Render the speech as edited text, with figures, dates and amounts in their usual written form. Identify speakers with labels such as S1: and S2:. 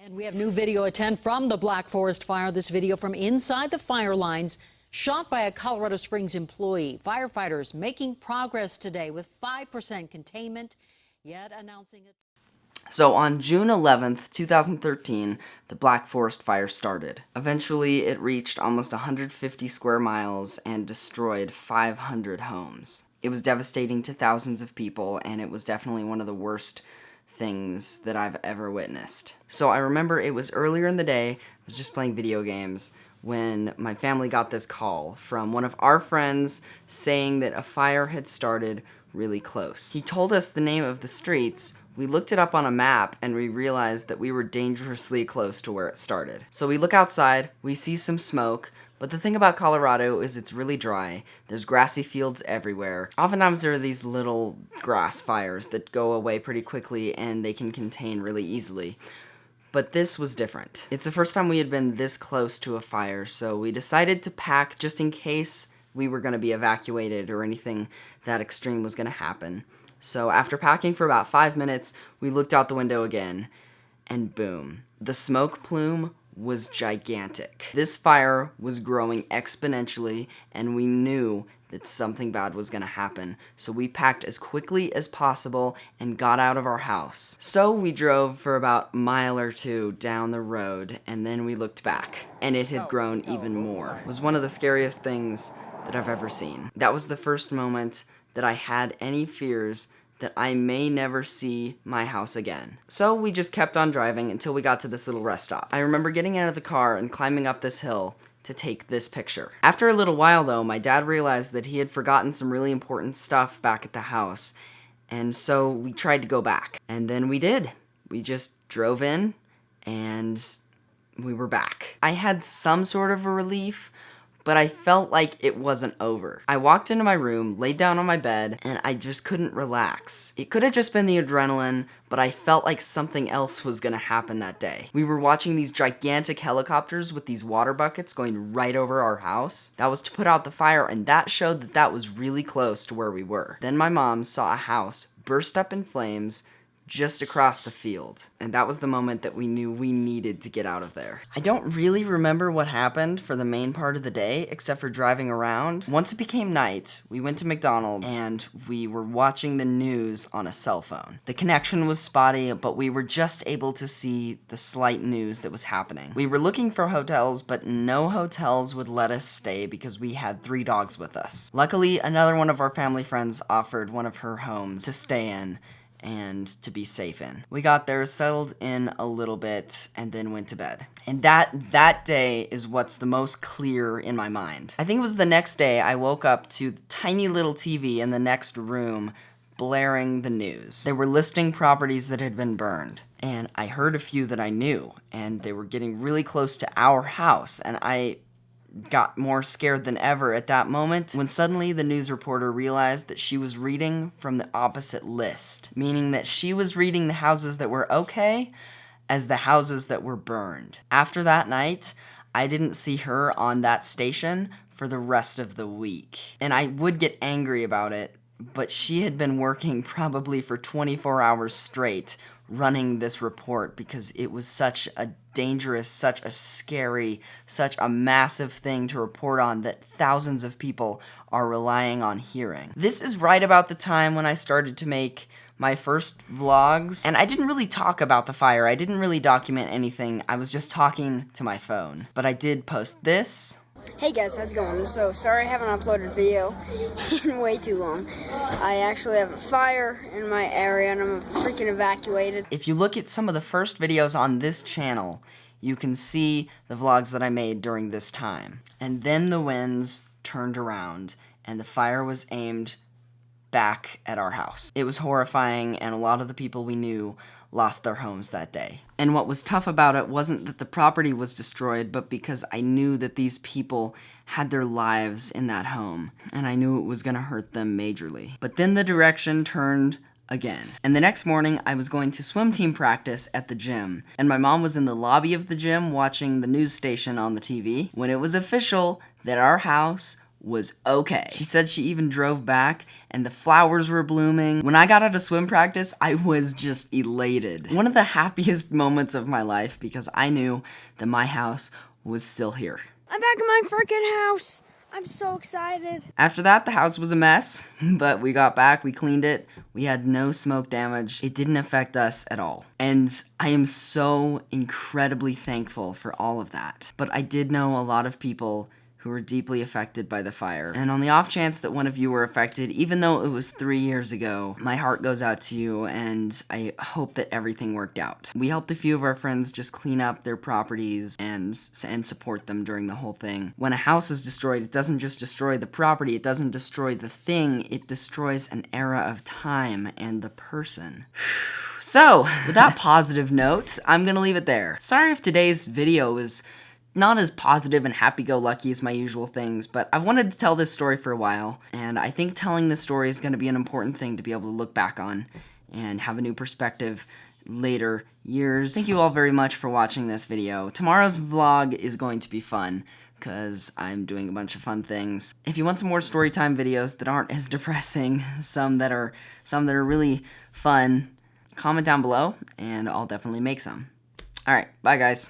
S1: And we have new video at 10 from the Black Forest fire. This video from inside the fire lines, shot by a Colorado Springs employee. Firefighters making progress today with 5% containment, yet announcing it.
S2: So on June 11th, 2013, the Black Forest fire started. Eventually, it reached almost 150 square miles and destroyed 500 homes. It was devastating to thousands of people, and it was definitely one of the worst things that I've ever witnessed. So I remember it was earlier in the day, I was just playing video games, when my family got this call from one of our friends saying that a fire had started really close. He told us the name of the streets. We looked it up on a map and we realized that we were dangerously close to where it started. So we look outside, we see some smoke, but the thing about Colorado is it's really dry. There's grassy fields everywhere. Oftentimes there are these little grass fires that go away pretty quickly and they can contain really easily. But this was different. It's the first time we had been this close to a fire, so we decided to pack just in case we were going to be evacuated or anything that extreme was going to happen. So after packing for about 5 minutes, we looked out the window again, and boom. The smoke plume was gigantic. This fire was growing exponentially, and we knew that something bad was gonna happen. So we packed as quickly as possible and got out of our house. So we drove for about a mile or two down the road, and then we looked back, and it had grown even more. It was one of the scariest things that I've ever seen. That was the first moment that I had any fears that I may never see my house again. So we just kept on driving until we got to this little rest stop. I remember getting out of the car and climbing up this hill to take this picture. After a little while though, my dad realized that he had forgotten some really important stuff back at the house, and so we tried to go back. And then we did. We just drove in and we were back. I had some sort of a relief, but I felt like it wasn't over. I walked into my room, laid down on my bed, and I just couldn't relax. It could have just been the adrenaline, but I felt like something else was gonna happen that day. We were watching these gigantic helicopters with these water buckets going right over our house. That was to put out the fire, and that showed that that was really close to where we were. Then my mom saw a house burst up in flames just across the field. And that was the moment that we knew we needed to get out of there. I don't really remember what happened for the main part of the day, except for driving around. Once it became night, we went to McDonald's and we were watching the news on a cell phone. The connection was spotty, but we were just able to see the slight news that was happening. We were looking for hotels, but no hotels would let us stay because we had 3 dogs with us. Luckily, another one of our family friends offered one of her homes to stay in and to be safe in. We got there, settled in a little bit, and then went to bed. And that day is what's the most clear in my mind. I think it was the next day I woke up to the tiny little TV in the next room blaring the news. They were listing properties that had been burned, and I heard a few that I knew, and they were getting really close to our house, and I got more scared than ever at that moment when suddenly the news reporter realized that she was reading from the opposite list, meaning that she was reading the houses that were okay as the houses that were burned. After that night, I didn't see her on that station for the rest of the week. And I would get angry about it, but she had been working probably for 24 hours straight running this report because it was such a dangerous, such a scary, such a massive thing to report on that thousands of people are relying on hearing. This is right about the time when I started to make my first vlogs, and I didn't really talk about the fire. I didn't really document anything. I was just talking to my phone. But I did post this.
S3: Hey guys, how's it going? So sorry I haven't uploaded a video in way too long. I actually have a fire in my area and I'm freaking evacuated.
S2: If you look at some of the first videos on this channel, you can see the vlogs that I made during this time. And then the winds turned around and the fire was aimed back at our house. It was horrifying, and a lot of the people we knew lost their homes that day. And what was tough about it wasn't that the property was destroyed, but because I knew that these people had their lives in that home, and I knew it was gonna hurt them majorly. But then the direction turned again. And the next morning, I was going to swim team practice at the gym, and my mom was in the lobby of the gym watching the news station on the TV when it was official that our house was okay. She said she even drove back and the flowers were blooming. When I got out of swim practice, I was just elated. One of the happiest moments of my life because I knew that my house was still here.
S4: I'm back in my freaking house. I'm so excited.
S2: After that, the house was a mess, but we got back, we cleaned it, we had no smoke damage. It didn't affect us at all. And I am so incredibly thankful for all of that. But I did know a lot of people who were deeply affected by the fire. And on the off chance that one of you were affected, even though it was 3 years ago, my heart goes out to you and I hope that everything worked out. We helped a few of our friends just clean up their properties and support them during the whole thing. When a house is destroyed, it doesn't just destroy the property, it doesn't destroy the thing, it destroys an era of time and the person. So, with that positive note, I'm gonna leave it there. Sorry if today's video is not as positive and happy-go-lucky as my usual things, but I've wanted to tell this story for a while, and I think telling this story is going to be an important thing to be able to look back on and have a new perspective later years. Thank you all very much for watching this video. Tomorrow's vlog is going to be fun, because I'm doing a bunch of fun things. If you want some more storytime videos that aren't as depressing, some that are really fun, comment down below, and I'll definitely make some. Alright, bye guys.